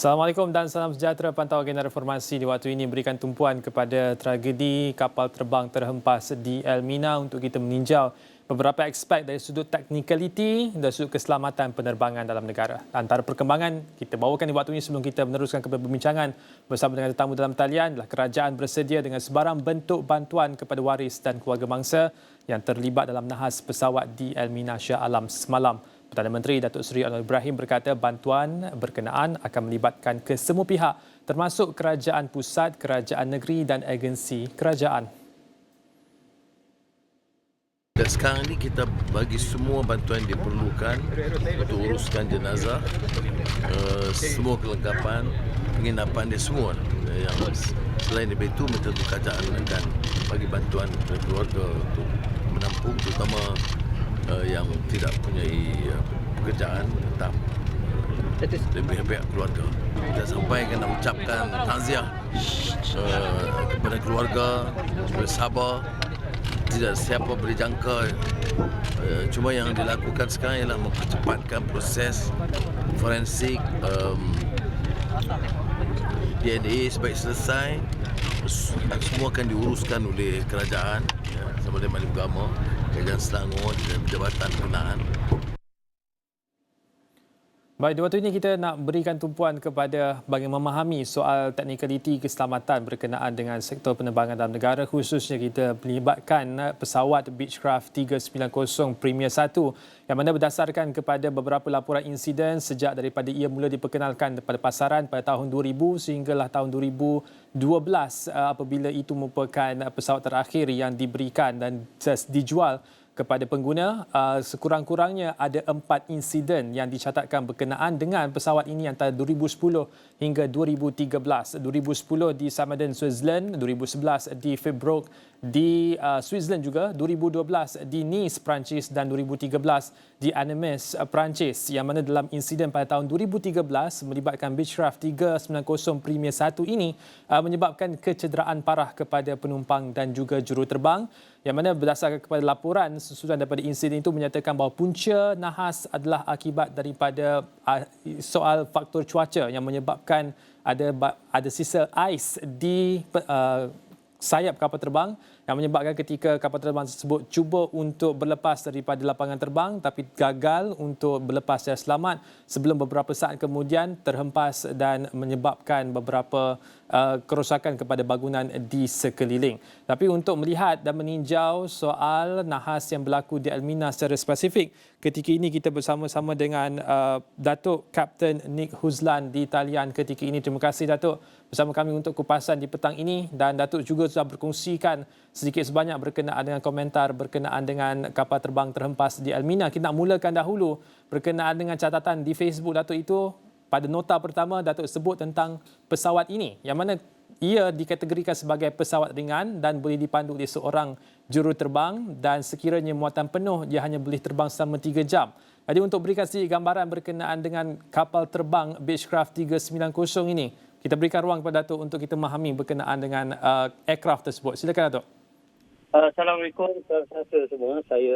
Assalamualaikum dan salam sejahtera. Pantau agenda reformasi di waktu ini berikan tumpuan kepada tragedi kapal terbang terhempas di Elmina untuk kita meninjau beberapa aspek dari sudut technicality dan sudut keselamatan penerbangan dalam negara. Antara perkembangan kita bawakan di waktu ini sebelum kita meneruskan ke perbincangan bersama dengan tetamu dalam talian adalah kerajaan bersedia dengan sebarang bentuk bantuan kepada waris dan keluarga mangsa yang terlibat dalam nahas pesawat di Elmina Shah Alam semalam. Perdana Menteri Datuk Seri Anwar Ibrahim berkata bantuan berkenaan akan melibatkan kesemua pihak termasuk kerajaan pusat, kerajaan negeri dan agensi kerajaan. Dan sekarang ini kita bagi semua bantuan yang diperlukan untuk uruskan jenazah, semua kelengkapan, penginapan dia semua. Yang selain daripada itu, tentu kerajaan akan bagi bantuan kepada keluarga untuk menampung terutama yang tidak mempunyai pekerjaan tetap dari pihak keluarga. Kita sampaikan dan ucapkan takziah kepada keluarga, supaya sabar. Tidak siapa boleh jangka. Cuma yang dilakukan sekarang ialah mempercepatkan proses forensik, DNA sebaik selesai. Semua akan diuruskan oleh kerajaan, sama ada Majlis Agama, Kerajaan Selangor dan Jabatan Berkenaan. Baik, di waktu ini kita nak berikan tumpuan kepada bagi memahami soal teknikaliti keselamatan berkenaan dengan sektor penerbangan dalam negara, khususnya kita melibatkan pesawat Beechcraft 390 Premier 1 yang mana berdasarkan kepada beberapa laporan insiden sejak daripada ia mula diperkenalkan pada pasaran pada tahun 2000 sehinggalah tahun 2012 apabila itu merupakan pesawat terakhir yang diberikan dan dijual kepada pengguna. Sekurang-kurangnya ada 4 insiden yang dicatatkan berkenaan dengan pesawat ini antara 2010 hingga 2013. 2010 di Samaden, Switzerland, 2011 di Febroc di Switzerland juga, 2012 di Nice, Perancis dan 2013 di Annemasse, Perancis, yang mana dalam insiden pada tahun 2013 melibatkan Beechcraft 390 Premier 1 ini menyebabkan kecederaan parah kepada penumpang dan juga juruterbang, yang mana berdasarkan kepada laporan susulan daripada insiden itu menyatakan bahawa punca nahas adalah akibat daripada soal faktor cuaca yang menyebabkan ada sisa ais di sayap kapal terbang yang menyebabkan ketika kapal terbang tersebut cuba untuk berlepas daripada lapangan terbang tapi gagal untuk berlepas secara selamat sebelum beberapa saat kemudian terhempas dan menyebabkan beberapa kerosakan kepada bangunan di sekeliling. Tapi untuk melihat dan meninjau soal nahas yang berlaku di Elmina secara spesifik, ketika ini kita bersama-sama dengan Datuk Kapten Nick Huzlan di talian ketika ini. Terima kasih Datuk bersama kami untuk kupasan di petang ini, dan Datuk juga sudah berkongsikan sedikit sebanyak berkenaan dengan komentar berkenaan dengan kapal terbang terhempas di Elmina. Kita nak mulakan dahulu berkenaan dengan catatan di Facebook Datuk itu. Pada nota pertama, Datuk sebut tentang pesawat ini yang mana ia dikategorikan sebagai pesawat ringan dan boleh dipandu oleh seorang juruterbang dan sekiranya muatan penuh ia hanya boleh terbang selama 3 jam. Jadi untuk berikan sedikit gambaran berkenaan dengan kapal terbang Beechcraft 390 ini, kita berikan ruang kepada Datuk untuk kita memahami berkenaan dengan aircraft tersebut. Silakan Datuk. Assalamualaikum semua. Saya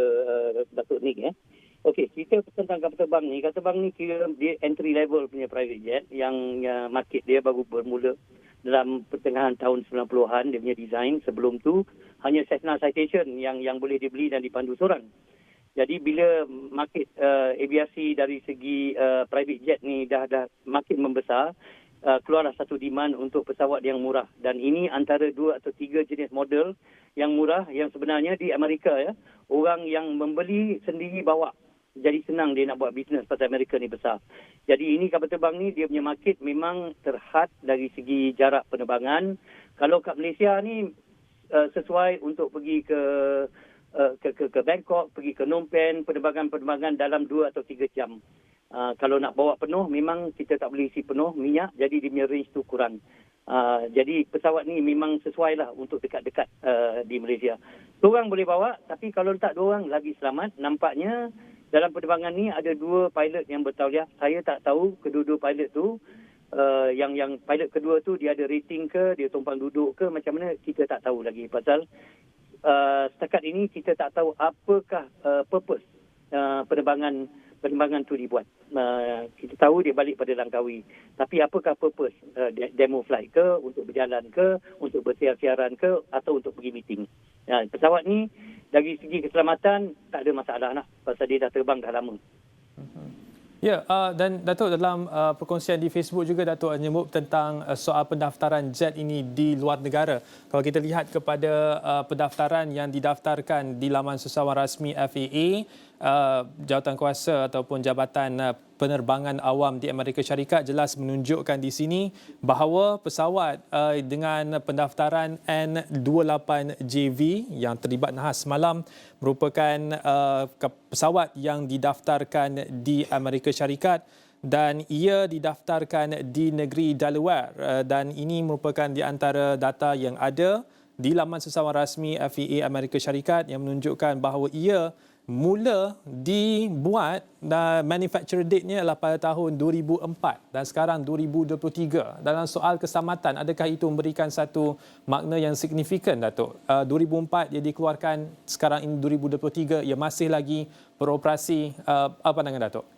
Datuk Nick ya. Okey, kita tentang kapal terbang ni. Kapal terbang ni kira dia entry level punya private jet yang market dia baru bermula dalam pertengahan tahun 90-an. Dia punya design sebelum tu hanya Cessna Citation yang boleh dibeli dan dipandu seorang. Jadi bila market aviasi dari segi private jet ni dah makin membesar, keluarlah satu demand untuk pesawat yang murah, dan ini antara 2 atau 3 jenis model yang murah yang sebenarnya di Amerika ya, orang yang membeli sendiri bawa. Jadi senang dia nak buat bisnes pasal Amerika ni besar. Jadi ini kapal terbang ni dia punya market memang terhad dari segi jarak penerbangan. Kalau kat Malaysia ni sesuai untuk pergi ke Bangkok, pergi ke Phnom Penh, penerbangan dalam 2 atau 3 jam. Kalau nak bawa penuh memang kita tak boleh isi penuh minyak, jadi dia punya range tu kurang. Jadi pesawat ni memang sesuai lah untuk dekat-dekat di Malaysia. Seorang boleh bawa, tapi kalau letak 2 orang lagi selamat. Nampaknya dalam penerbangan ni ada 2 pilot yang bertauliah. Saya tak tahu kedua-dua pilot tu, yang pilot kedua tu dia ada rating ke, dia tumpang duduk ke, macam mana kita tak tahu lagi. Pasal setakat ini kita tak tahu apakah purpose penerbangan tu dibuat. kita tahu dia balik pada Langkawi. Tapi apakah purpose demo flight ke, untuk berjalan ke, untuk bersiar-siaran ke, atau untuk pergi meeting. Pesawat ni dari segi keselamatan tak ada masalah lah, pasal dia dah terbang dah lama. Ya, dan Datuk dalam perkongsian di Facebook juga Datuk menyebut tentang soal pendaftaran jet ini di luar negara. Kalau kita lihat kepada pendaftaran yang didaftarkan di laman sesawan rasmi FAA, jawatankuasa ataupun Jabatan Penerbangan Awam di Amerika Syarikat jelas menunjukkan di sini bahawa pesawat dengan pendaftaran N28JV yang terlibat nahas semalam merupakan pesawat yang didaftarkan di Amerika Syarikat dan ia didaftarkan di negeri Delaware dan ini merupakan di antara data yang ada di laman sesawan rasmi FAA Amerika Syarikat yang menunjukkan bahawa ia mula dibuat dan manufacture date-nya adalah pada tahun 2004 dan sekarang 2023. Dalam soal keselamatan, adakah itu memberikan satu makna yang signifikan, Datuk? 2004 dia dikeluarkan, sekarang ini 2023, ia masih lagi beroperasi. Apa pandangan Datuk?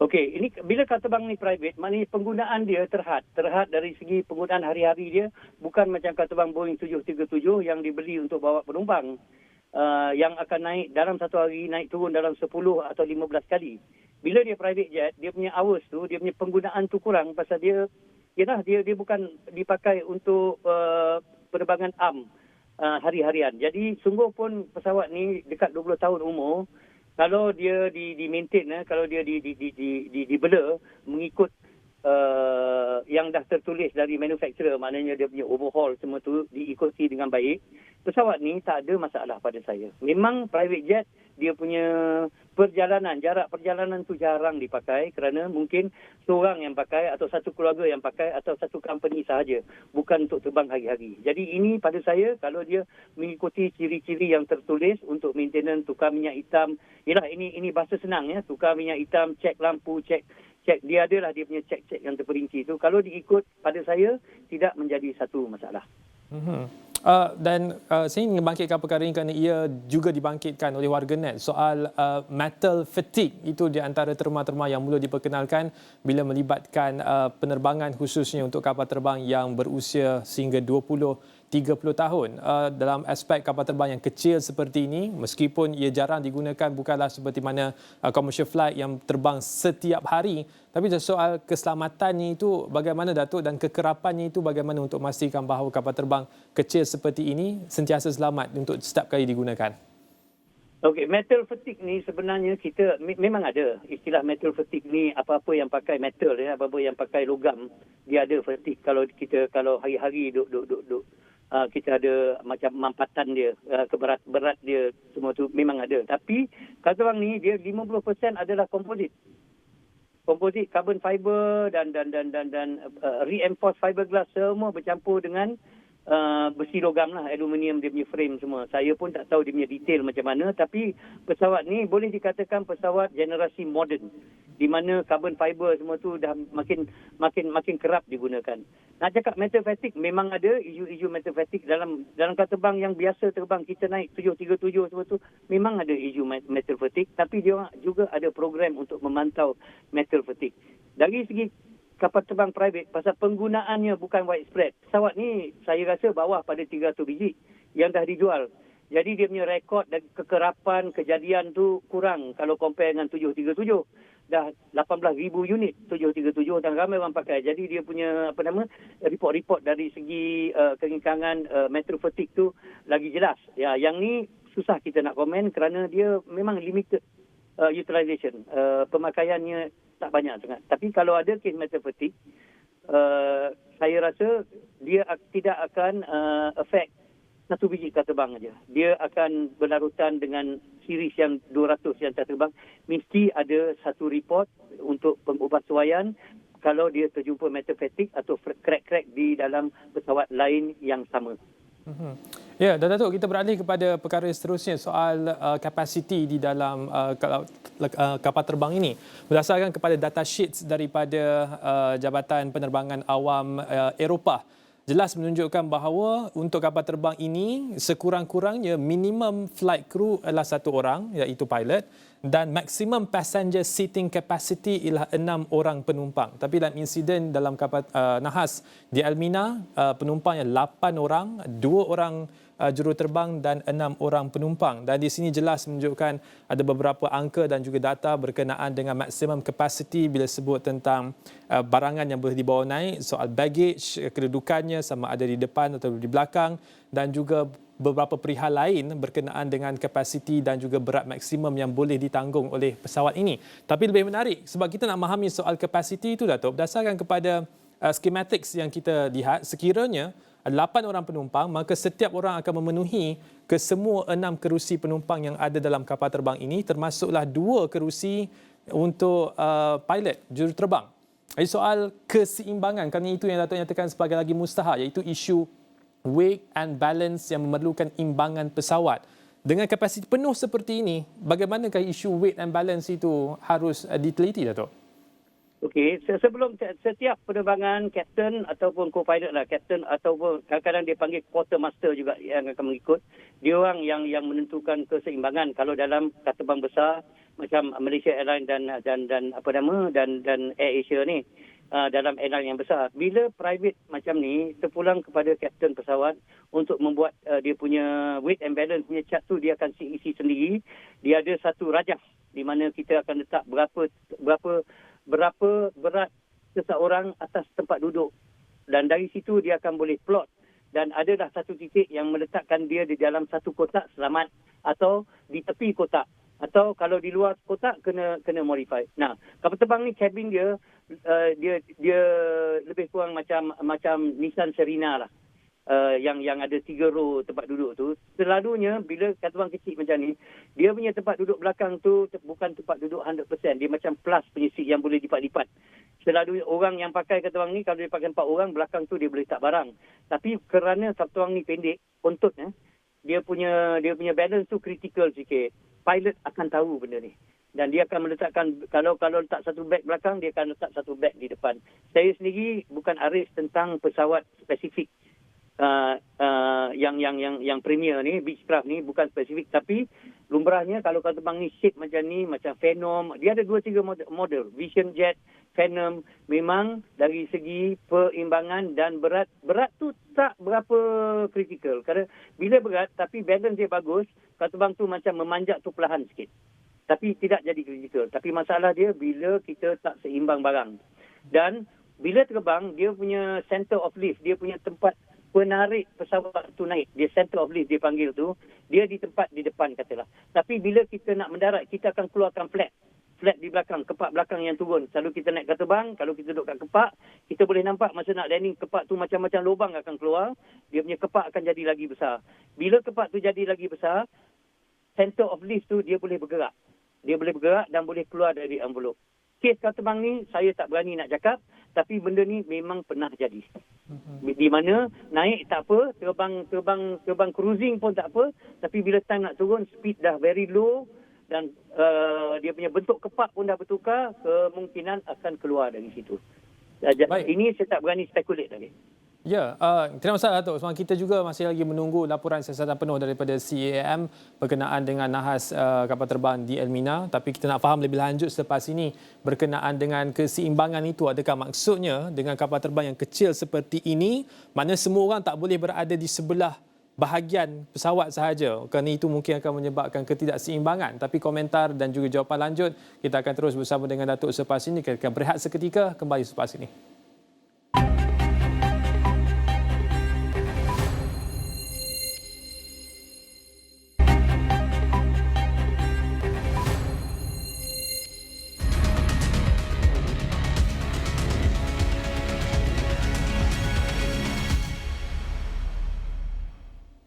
Okey, ini bila kapal terbang ni private, maknanya penggunaan dia terhad dari segi penggunaan hari-hari dia, bukan macam kapal terbang Boeing 737 yang dibeli untuk bawa penumpang. Yang akan naik dalam satu hari, naik turun dalam 10 atau 15 kali. Bila dia private jet, dia punya hours tu, dia punya penggunaan tu kurang pasal dia bukan dipakai untuk penerbangan hari-harian. Jadi sungguh pun pesawat ni dekat 20 tahun umur, kalau dia di-maintain, kalau dia dibela mengikut yang dah tertulis dari manufacturer, maknanya dia punya overhaul semua tu diikuti dengan baik, pesawat ni tak ada masalah pada saya. Memang private jet dia punya jarak perjalanan tu jarang dipakai kerana mungkin seorang yang pakai atau satu keluarga yang pakai atau satu company sahaja, bukan untuk terbang hari-hari. Jadi ini pada saya kalau dia mengikuti ciri-ciri yang tertulis untuk maintenance, tukar minyak hitam, yalah ini bahasa senang ya, tukar minyak hitam, cek lampu, cek dia adalah dia punya cek yang terperinci tu. Kalau diikut pada saya tidak menjadi satu masalah. Dan saya ingin membangkitkan perkara ini kerana ia juga dibangkitkan oleh warganet soal metal fatigue. Itu di antara terma-terma yang mula diperkenalkan bila melibatkan penerbangan khususnya untuk kapal terbang yang berusia sehingga 20-30 tahun. Dalam aspek kapal terbang yang kecil seperti ini, meskipun ia jarang digunakan, bukanlah seperti mana commercial flight yang terbang setiap hari, tapi soal keselamatannya itu bagaimana, Datuk, dan kekerapannya itu bagaimana untuk memastikan bahawa kapal terbang kecil seperti ini sentiasa selamat untuk setiap kali digunakan? Okey, metal fatigue ni sebenarnya kita memang ada istilah metal fatigue ni, apa-apa yang pakai metal ya, apa-apa yang pakai logam, dia ada fatigue. Kalau hari-hari duk kita ada macam mampatan dia, berat dia, semua tu memang ada. Tapi kapal terbang ni dia 50% adalah komposit, carbon fiber dan reinforced fiberglass, semua bercampur dengan besi logam lah, aluminium dia punya frame semua. Saya pun tak tahu dia punya detail macam mana, tapi pesawat ni boleh dikatakan pesawat generasi moden di mana carbon fiber semua tu dah makin kerap digunakan. Nak cakap metal fatigue, memang ada isu metal fatigue dalam kapal terbang yang biasa terbang, kita naik 737 semua tu memang ada isu metal fatigue, tapi dia juga ada program untuk memantau metal fatigue. Dari segi kapal terbang private, pasal penggunaannya bukan widespread. Pesawat ni saya rasa bawah pada 300 biji yang dah dijual. Jadi dia punya rekod dan kekerapan kejadian tu kurang kalau compare dengan 737. Dah 18,000 unit 737 dan ramai orang pakai. Jadi dia punya report-report dari segi kengkangan metal fatigue tu lagi jelas. Ya, yang ni susah kita nak komen kerana dia memang limited utilization. Pemakaiannya tak banyak sangat. Tapi kalau ada case metal fatigue, saya rasa dia tidak akan affect satu biji kapal terbang saja. Dia akan berlarutan dengan series yang 200 yang terbang. Mesti ada satu report untuk pengubahsuaian kalau dia terjumpa metal fatigue atau crack-crack di dalam pesawat lain yang sama. Ya, dan Datuk, kita beralih kepada perkara seterusnya soal kapasiti di dalam kapal terbang ini. Berdasarkan kepada data sheets daripada Jabatan Penerbangan Awam Eropah, jelas menunjukkan bahawa untuk kapal terbang ini sekurang-kurangnya minimum flight crew adalah 1 orang iaitu pilot dan maximum passenger seating capacity ialah 6 orang penumpang. Tapi dalam insiden dalam kapal nahas di Elmina, penumpangnya 8 orang, 2 orang juruterbang dan 6 orang penumpang. Dan di sini jelas menunjukkan ada beberapa angka dan juga data berkenaan dengan maksimum capacity bila sebut tentang barangan yang boleh dibawa naik, soal baggage, kedudukannya sama ada di depan atau di belakang dan juga beberapa perihal lain berkenaan dengan kapasiti dan juga berat maksimum yang boleh ditanggung oleh pesawat ini. Tapi lebih menarik sebab kita nak memahami soal kapasiti itu, Datuk, berdasarkan kepada schematics yang kita lihat, sekiranya 8 orang penumpang, maka setiap orang akan memenuhi kesemua 6 kerusi penumpang yang ada dalam kapal terbang ini, termasuklah 2 kerusi untuk pilot, juruterbang. Jadi soal keseimbangan, kerana itu yang Datuk nyatakan sebagai lagi mustahak, iaitu isu weight and balance yang memerlukan imbangan pesawat. Dengan kapasiti penuh seperti ini, bagaimanakah isu weight and balance itu harus diteliti, Datuk? Okey, sebelum setiap penerbangan kapten ataupun co-pilot lah, kapten ataupun kadang-kadang dia panggil quartermaster juga yang akan mengikut. Dia orang yang menentukan keseimbangan kalau dalam kapal terbang besar macam Malaysia Airlines dan AirAsia ni dalam airline yang besar. Bila private macam ni terpulang kepada kapten pesawat untuk membuat dia punya weight and balance punya chart tu, dia akan isi sendiri. Dia ada satu rajah di mana kita akan letak berapa berat seseorang atas tempat duduk, dan dari situ dia akan boleh plot, dan adalah satu titik yang meletakkan dia di dalam satu kotak selamat atau di tepi kotak, atau kalau di luar kotak kena modify. Nah, kapal terbang ni cabin dia lebih kurang macam Nissan Serena lah. Yang ada 3 row tempat duduk tu, selalunya bila kapal terbang kecil macam ni, dia punya tempat duduk belakang tu bukan tempat duduk 100%, dia macam plus punya seat yang boleh lipat-lipat. Selalu orang yang pakai kapal terbang ni, kalau dia pakai 4 orang, belakang tu dia boleh letak barang. Tapi kerana kapal terbang ni pendek, kontutnya, dia punya balance tu critical sikit. Pilot akan tahu benda ni. Dan dia akan meletakkan, kalau letak satu beg belakang, dia akan letak satu beg di depan. Saya sendiri bukan arif tentang pesawat spesifik. Yang premier ni, Beechcraft ni bukan spesifik, tapi lumrahnya kalau kapal terbang ni shape macam ni, macam Phenom, dia ada 2-3 model, Vision Jet, Phenom, memang dari segi perimbangan dan berat tu tak berapa kritikal. Kerana bila berat tapi balance dia bagus, kapal terbang tu macam memanjat tu perlahan sikit, tapi tidak jadi kritikal. Tapi masalah dia bila kita tak seimbang barang, dan bila terbang dia punya center of lift, dia punya tempat penarik pesawat tu naik, dia center of lift dia panggil tu, dia di tempat di depan katalah. Tapi bila kita nak mendarat, kita akan keluarkan flat di belakang, kepak belakang yang turun. Selalu kita naik kapal terbang, kalau kita duduk kat kepak, kita boleh nampak masa nak landing, kepak tu macam-macam lubang akan keluar, dia punya kepak akan jadi lagi besar. Bila kepak tu jadi lagi besar, center of lift tu dia boleh bergerak. Dia boleh bergerak dan boleh keluar dari envelope. Kes kapal terbang ni saya tak berani nak cakap, tapi benda ni memang pernah jadi. Di mana naik tak apa, terbang cruising pun tak apa, tapi bila time nak turun, speed dah very low dan dia punya bentuk kepak pun dah bertukar, kemungkinan akan keluar dari situ. Baik. Ini saya tak berani speculate lagi. Ya, tidak masalah, Datuk. Sebab kita juga masih lagi menunggu laporan siasatan penuh daripada CAAM berkenaan dengan nahas kapal terbang di Elmina. Tapi kita nak faham lebih lanjut selepas ini berkenaan dengan keseimbangan itu. Adakah maksudnya dengan kapal terbang yang kecil seperti ini, mana semua orang tak boleh berada di sebelah bahagian pesawat sahaja? Kerana itu mungkin akan menyebabkan ketidakseimbangan. Tapi komentar dan juga jawapan lanjut, kita akan terus bersama dengan Datuk selepas ini. Kita akan berehat seketika, kembali selepas ini.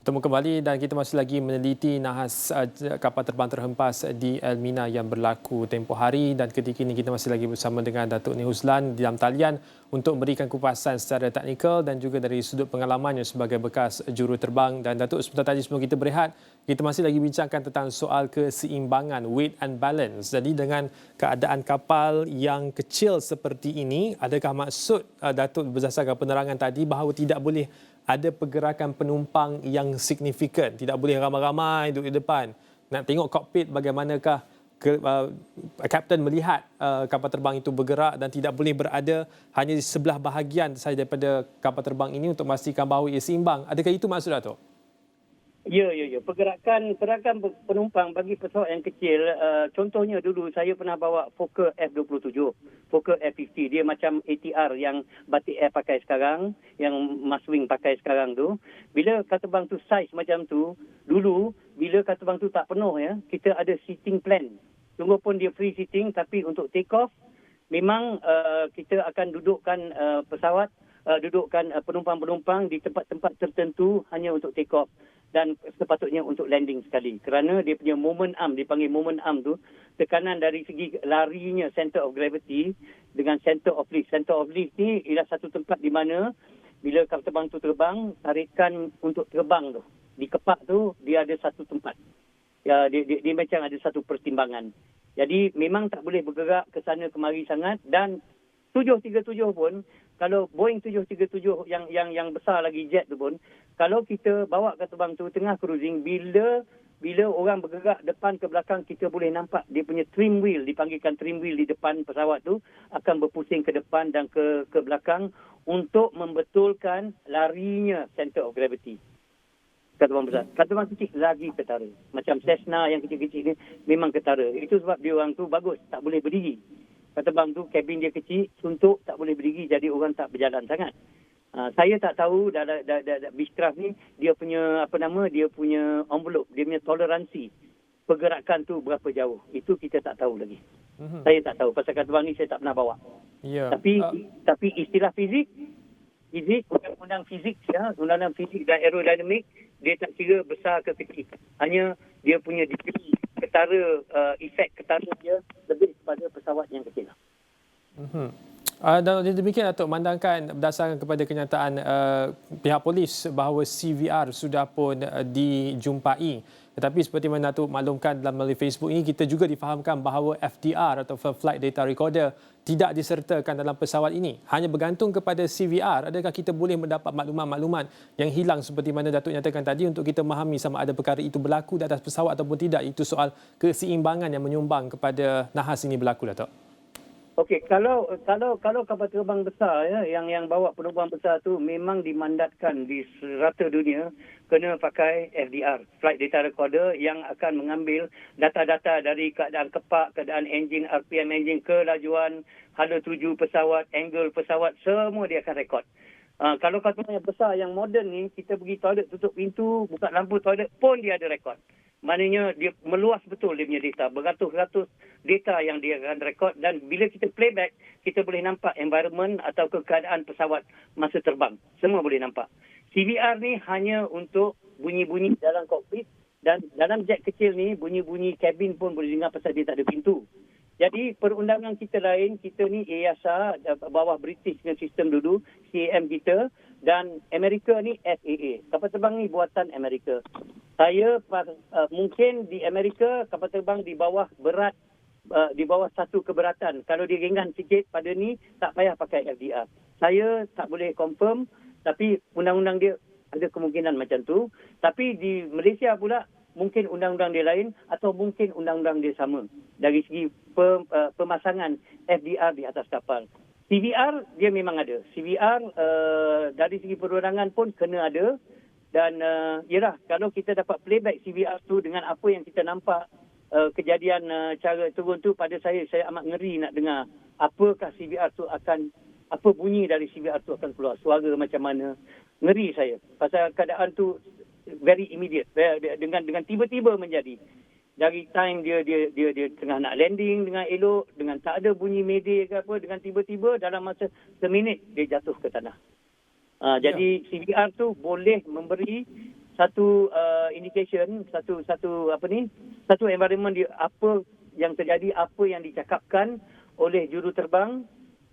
Bertemu kembali dan kita masih lagi meneliti nahas kapal terbang terhempas di Elmina yang berlaku tempoh hari, dan ketika ini kita masih lagi bersama dengan Datuk Ni Huslan di dalam talian untuk memberikan kupasan secara teknikal dan juga dari sudut pengalamannya sebagai bekas juruterbang. Dan Datuk, sebentar tadi sebelum kita berehat, kita masih lagi bincangkan tentang soal keseimbangan, weight and balance. Jadi dengan keadaan kapal yang kecil seperti ini, adakah maksud Datuk berdasarkan penerangan tadi bahawa tidak boleh ada pergerakan penumpang yang signifikan, tidak boleh ramai-ramai duduk di depan? Nak tengok kokpit bagaimanakah kapten melihat kapal terbang itu bergerak dan tidak boleh berada hanya di sebelah bahagian sahaja daripada kapal terbang ini untuk memastikan bahawa ia seimbang. Adakah itu maksud Datuk? Ya. Pergerakan penumpang bagi pesawat yang kecil, contohnya dulu saya pernah bawa Fokker F-27, Fokker F-50. Dia macam ATR yang Batik Air pakai sekarang, yang Maswing pakai sekarang tu. Bila kapal terbang tu saiz macam tu, dulu bila kapal terbang tu tak penuh, ya, kita ada seating plan. Sungguh pun dia free seating, tapi untuk take off memang kita akan dudukkan pesawat, dudukkan penumpang-penumpang di tempat-tempat tertentu hanya untuk take off dan sepatutnya untuk landing sekali. Kerana dia punya moment arm, dipanggil moment arm tu, tekanan dari segi larinya center of gravity dengan center of lift. Center of lift ni ialah satu tempat di mana bila kapal terbang tu terbang, tarikan untuk terbang tu, di kepak tu dia ada satu tempat. Ya, dia macam ada satu pertimbangan. Jadi memang tak boleh bergerak ke sana kemari sangat. Dan 737 pun, kalau Boeing 737 yang besar lagi jet tu pun, kalau kita bawa kapal terbang tu tengah cruising, bila orang bergerak depan ke belakang, kita boleh nampak dia punya trim wheel, dipanggilkan trim wheel di depan pesawat tu akan berpusing ke depan dan ke belakang untuk membetulkan larinya center of gravity. Kapal terbang besar. Kapal terbang kecil lagi ketara. Macam Cessna yang kecil-kecil ni memang ketara. Itu sebab dia orang tu bagus, tak boleh berdiri. Kapal terbang tu kabin dia kecil, suntuk, tak boleh berdiri, jadi orang tak berjalan sangat. Saya tak tahu dalam Beechcraft ni dia punya dia punya envelope, dia punya toleransi pergerakan tu berapa jauh. Itu kita tak tahu lagi. Saya tak tahu pasal kapal terbang ni saya tak pernah bawa. Ya. Tapi istilah fizik, undang-undang fizik dan aerodinamik, dia tak kira besar ke kecil. Hanya dia punya degree ketara, efek ketara dia lebih kepada pesawat yang kecil. Dan demikian Datuk, memandangkan berdasarkan kepada kenyataan pihak polis bahawa CVR sudah pun dijumpai. Tetapi seperti mana Datuk maklumkan dalam melalui Facebook ini, kita juga difahamkan bahawa FDR atau Flight Data Recorder tidak disertakan dalam pesawat ini. Hanya bergantung kepada CVR. Adakah kita boleh mendapat maklumat-maklumat yang hilang seperti mana Datuk nyatakan tadi untuk kita memahami sama ada perkara itu berlaku di atas pesawat ataupun tidak? Itu soal keseimbangan yang menyumbang kepada nahas ini berlaku, Datuk. Okey, kalau kapal terbang besar, ya, yang bawa penumpang besar tu memang dimandatkan di serata dunia kena pakai FDR, Flight Data Recorder, yang akan mengambil data-data dari keadaan kepak, keadaan enjin, RPM enjin, kelajuan, hala tuju pesawat, angle pesawat, semua dia akan rekod. Kalau kapal yang besar, yang moden ni, kita pergi toilet, tutup pintu, buka lampu toilet pun dia ada rekod. Maknanya dia meluas betul dia punya data. Beratus-ratus data yang dia akan rekod. Dan bila kita playback, kita boleh nampak environment atau keadaan pesawat masa terbang. Semua boleh nampak. CVR ni hanya untuk bunyi-bunyi dalam kokpit. Dan dalam jet kecil ni, bunyi-bunyi kabin pun boleh dengar pasal dia tak ada pintu. Jadi perundangan kita lain, kita ni EASA, bawah British dengan sistem dulu, CAM kita, dan Amerika ni FAA. Kapal terbang ni buatan Amerika. Saya mungkin di Amerika kapal terbang di bawah berat, di bawah satu keberatan. Kalau dia ringan sikit pada ni, tak payah pakai FDR. Saya tak boleh confirm, tapi undang-undang dia ada kemungkinan macam tu. Tapi di Malaysia pula, mungkin undang-undang dia lain atau mungkin undang-undang dia sama. Dari segi pemasangan FDR di atas kapal. CVR dia memang ada. CVR dari segi perundangan pun kena ada. Dan yalah, kalau kita dapat playback CVR tu dengan apa yang kita nampak kejadian cara turun tu, pada saya amat ngeri nak dengar apakah CVR tu akan, apa bunyi dari CVR tu akan keluar, suara macam mana. Ngeri saya pasal keadaan tu very immediate, dengan tiba-tiba menjadi. Dari time dia tengah nak landing dengan elok, dengan tak ada bunyi mayday ke apa, dengan tiba-tiba dalam masa seminit dia jatuh ke tanah. Jadi CVR tu boleh memberi satu indication, satu environment dia, apa yang terjadi, apa yang dicakapkan oleh juruterbang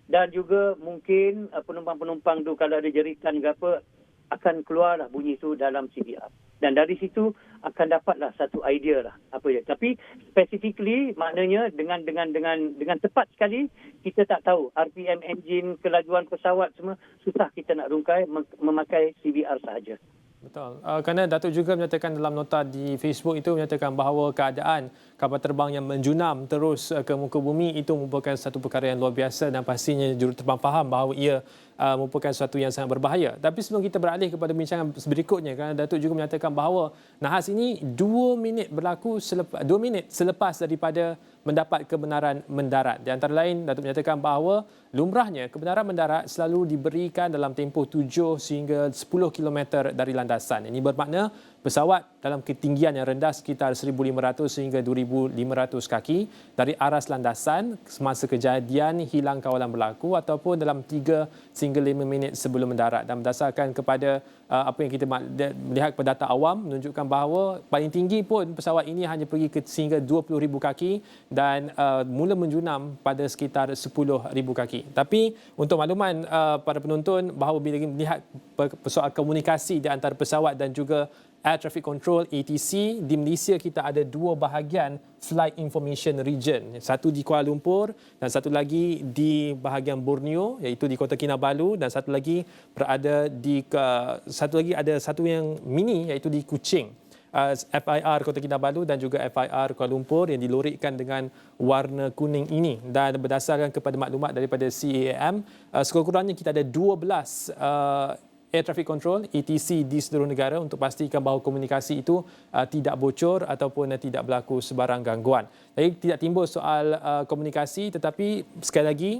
dan juga mungkin penumpang-penumpang tu kalau ada jeritan ke apa akan keluarlah bunyi tu dalam CBR. Dan dari situ akan dapatlah satu idea lah apa dia. Tapi specifically maknanya dengan tepat sekali kita tak tahu RPM enjin, kelajuan pesawat semua susah kita nak rungkai memakai CBR sahaja. Betul. Kerana Datuk juga menyatakan dalam nota di Facebook itu menyatakan bahawa keadaan kapal terbang yang menjunam terus ke muka bumi itu merupakan satu perkara yang luar biasa dan pastinya juruterbang faham bahawa ia merupakan sesuatu yang sangat berbahaya. Tapi sebelum kita beralih kepada bincangan berikutnya, kerana Datuk juga menyatakan bahawa nahas ini 2 minit selepas daripada mendapat kebenaran mendarat. Di antara lain, Datuk menyatakan bahawa lumrahnya kebenaran mendarat selalu diberikan dalam tempoh 7 sehingga 10 km dari landasan. Ini bermakna pesawat dalam ketinggian yang rendah sekitar 1,500 hingga 2,500 kaki dari aras landasan semasa kejadian hilang kawalan berlaku ataupun dalam 3 sehingga 5 minit sebelum mendarat. Dan berdasarkan kepada apa yang kita melihat pada data awam menunjukkan bahawa paling tinggi pun pesawat ini hanya pergi ke sehingga 20,000 kaki dan mula menjunam pada sekitar 10,000 kaki. Tapi untuk makluman para penonton bahawa bila melihat persoalan komunikasi di antara pesawat dan juga Air Traffic Control ATC, di Malaysia kita ada 2 bahagian Flight Information Region. Satu di Kuala Lumpur dan satu lagi di bahagian Borneo iaitu di Kota Kinabalu dan satu lagi berada di satu yang mini iaitu di Kuching. FIR Kota Kinabalu dan juga FIR Kuala Lumpur yang dilorikkan dengan warna kuning ini. Dan berdasarkan kepada maklumat daripada CAAM, sekurang-kurangnya kita ada 12 Air Traffic Control ATC di seluruh negara untuk pastikan bahawa komunikasi itu tidak bocor ataupun tidak berlaku sebarang gangguan. Jadi tidak timbul soal komunikasi, tetapi sekali lagi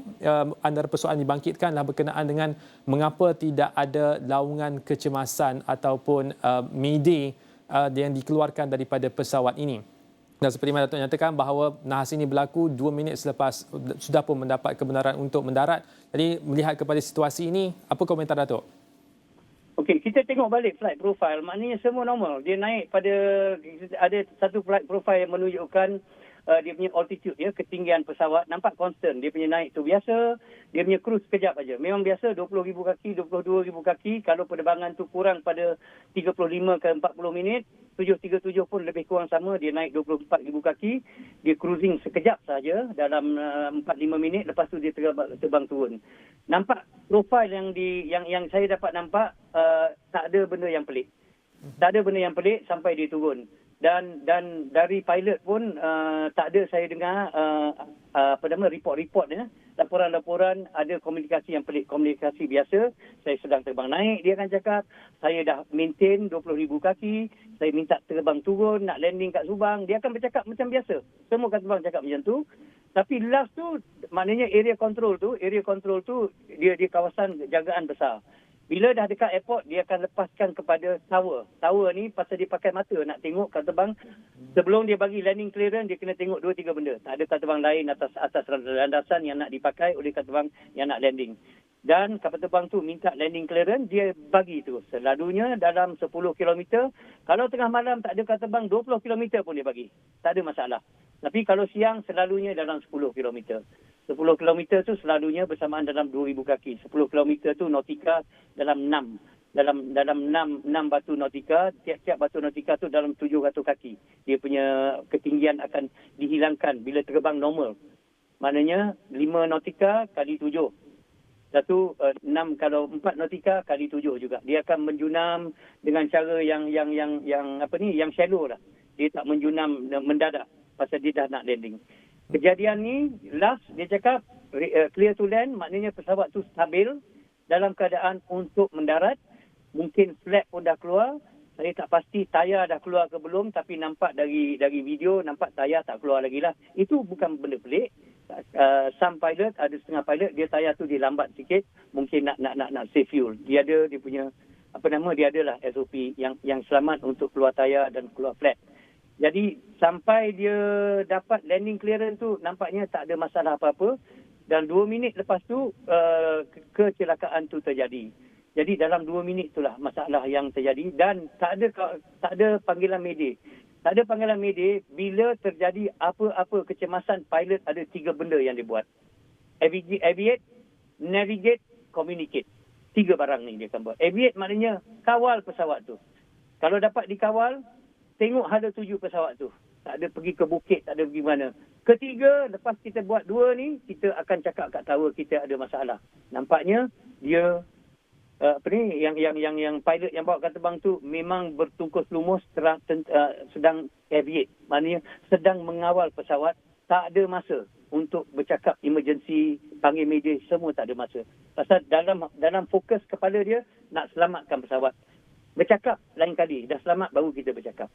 antara persoalan dibangkitkanlah berkenaan dengan mengapa tidak ada laungan kecemasan ataupun mayday yang dikeluarkan daripada pesawat ini. Dan seperti mana Datuk nyatakan bahawa nahas ini berlaku 2 minit selepas sudah pun mendapat kebenaran untuk mendarat. Jadi melihat kepada situasi ini, apa komentar Datuk? Okey, kita tengok balik flight profile. Maknanya semua normal. Dia naik pada, ada satu flight profile yang menunjukkan dia punya altitude, ketinggian pesawat nampak constant. Dia punya naik tu biasa, dia punya cruise sekejap aja. Memang biasa 20,000 kaki, 22,000 kaki. Kalau penerbangan tu kurang pada 35 ke 40 minit, 737 pun lebih kurang sama. Dia naik 24,000 kaki. Dia cruising sekejap saja dalam 4-5 minit. Lepas tu dia terbang turun. Nampak profil yang saya dapat nampak, tak ada benda yang pelik. Tak ada benda yang pelik sampai dia turun. Dan dari pilot pun tak ada saya dengar report-report laporan-laporan ada komunikasi yang pelik, komunikasi biasa. Saya sedang terbang naik, dia akan cakap saya dah maintain 20,000 kaki, saya minta terbang turun, nak landing kat Subang, dia akan bercakap macam biasa. Semua kat Subang cakap macam tu. Tapi last tu maknanya area control tu dia kawasan jagaan besar. Bila dah dekat airport, dia akan lepaskan kepada tower. Tower ni pasal dia pakai mata nak tengok kapal terbang. Sebelum dia bagi landing clearance, dia kena tengok 2-3 benda. Tak ada kapal terbang lain atas landasan yang nak dipakai oleh kapal terbang yang nak landing. Dan kapal terbang tu minta landing clearance, dia bagi tu. Selalunya dalam 10 km. Kalau tengah malam tak ada kapal terbang, 20 km pun dia bagi. Tak ada masalah. Tapi kalau siang, selalunya dalam 10 km. 10 km tu selalunya bersamaan dalam 2,000 kaki. 10 km tu nautika dalam 6. Dalam 6 batu nautika, tiap-tiap batu nautika tu dalam 700 kaki. Dia punya ketinggian akan dihilangkan bila terbang normal. Maknanya 5 nautika kali 7. Satu 6 kalau 4 nautika kali 7 juga. Dia akan menjunam dengan cara yang shallow lah. Dia tak menjunam mendadak pasal dia dah nak landing. Kejadian ni last dia cakap clear to land, maknanya pesawat tu stabil dalam keadaan untuk mendarat. Mungkin flap pun dah keluar. Saya tak pasti tayar dah keluar ke belum, tapi nampak dari video nampak tayar tak keluar lagi lah. Itu bukan benda pelik. Some pilot, ada setengah pilot dia tayar tu dia lambat sikit, mungkin nak save fuel. Dia punya dia adalah SOP yang selamat untuk keluar tayar dan keluar flap. Jadi sampai dia dapat landing clearance tu nampaknya tak ada masalah apa-apa. Dan 2 minit lepas tu kecelakaan tu terjadi. Jadi dalam 2 minit itulah masalah yang terjadi. Dan tak ada panggilan mayday. Tak ada panggilan mayday bila terjadi apa-apa kecemasan pilot. Ada 3 benda yang dia buat. Aviate, navigate, communicate. 3 barang ni dia akan buat. Aviate maknanya kawal pesawat tu. Kalau dapat dikawal, tengok hala tuju pesawat tu. Tak ada pergi ke bukit, tak ada pergi mana. Ketiga, lepas kita buat 2 ni, kita akan cakap kat tower kita ada masalah. Nampaknya dia yang pilot yang bawa kapal terbang tu memang bertungkus lumus sedang aviate. Maknanya sedang mengawal pesawat, tak ada masa untuk bercakap emergency, panggil media, semua tak ada masa. Pasal dalam fokus kepala dia nak selamatkan pesawat. Bercakap lain kali, dah selamat baru kita bercakap.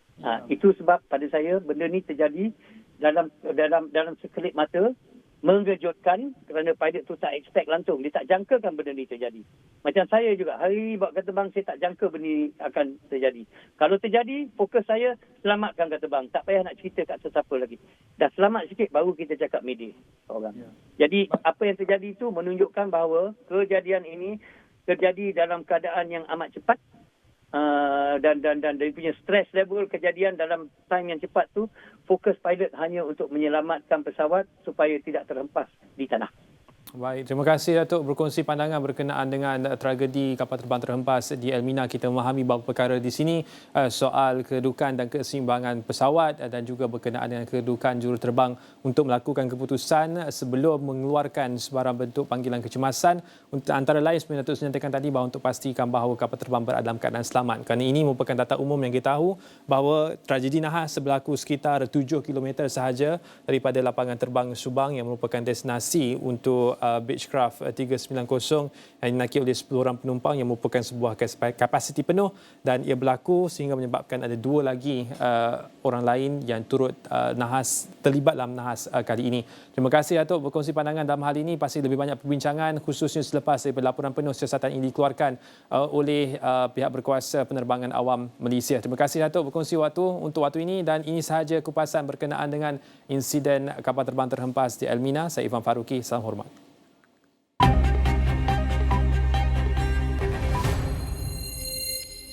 Itu sebab pada saya benda ni terjadi dalam sekelip mata, mengejutkan kerana pilot tu tak expect langsung. Dia tak jangkakan benda ni terjadi. Macam saya juga, hari bawa kapal terbang saya tak jangka benda ni akan terjadi. Kalau terjadi, fokus saya selamatkan kapal terbang. Tak payah nak cerita kat sesiapa lagi. Dah selamat sikit, baru kita cakap media orang. Jadi, apa yang terjadi itu menunjukkan bahawa kejadian ini terjadi dalam keadaan yang amat cepat. Dan dia punya stress level kejadian dalam time yang cepat tu, fokus pilot hanya untuk menyelamatkan pesawat supaya tidak terhempas di tanah. Baik, terima kasih Datuk berkongsi pandangan berkenaan dengan tragedi kapal terbang terhempas di Elmina. Kita memahami beberapa perkara di sini, soal kedudukan dan keseimbangan pesawat dan juga berkenaan dengan kedudukan juruterbang untuk melakukan keputusan sebelum mengeluarkan sebarang bentuk panggilan kecemasan. Untuk antara lain sebenarnya Datuk menyatakan tadi bahawa untuk pastikan bahawa kapal terbang berada dalam keadaan selamat. Kerana ini merupakan data umum yang kita tahu bahawa tragedi nahas berlaku sekitar 7 km sahaja daripada lapangan terbang Subang yang merupakan destinasi untuk Beechcraft 390 yang dinaikin oleh 10 orang penumpang yang merupakan sebuah kapasiti penuh, dan ia berlaku sehingga menyebabkan ada 2 lagi orang lain yang turut terlibat dalam nahas kali ini. Terima kasih Datuk berkongsi pandangan dalam hal ini. Pasti lebih banyak perbincangan khususnya selepas daripada laporan penuh siasatan ini dikeluarkan oleh pihak berkuasa penerbangan awam Malaysia. Terima kasih Datuk berkongsi untuk waktu ini, dan ini sahaja kupasan berkenaan dengan insiden kapal terbang terhempas di Elmina. Saya Ivan Faruqi, salam hormat.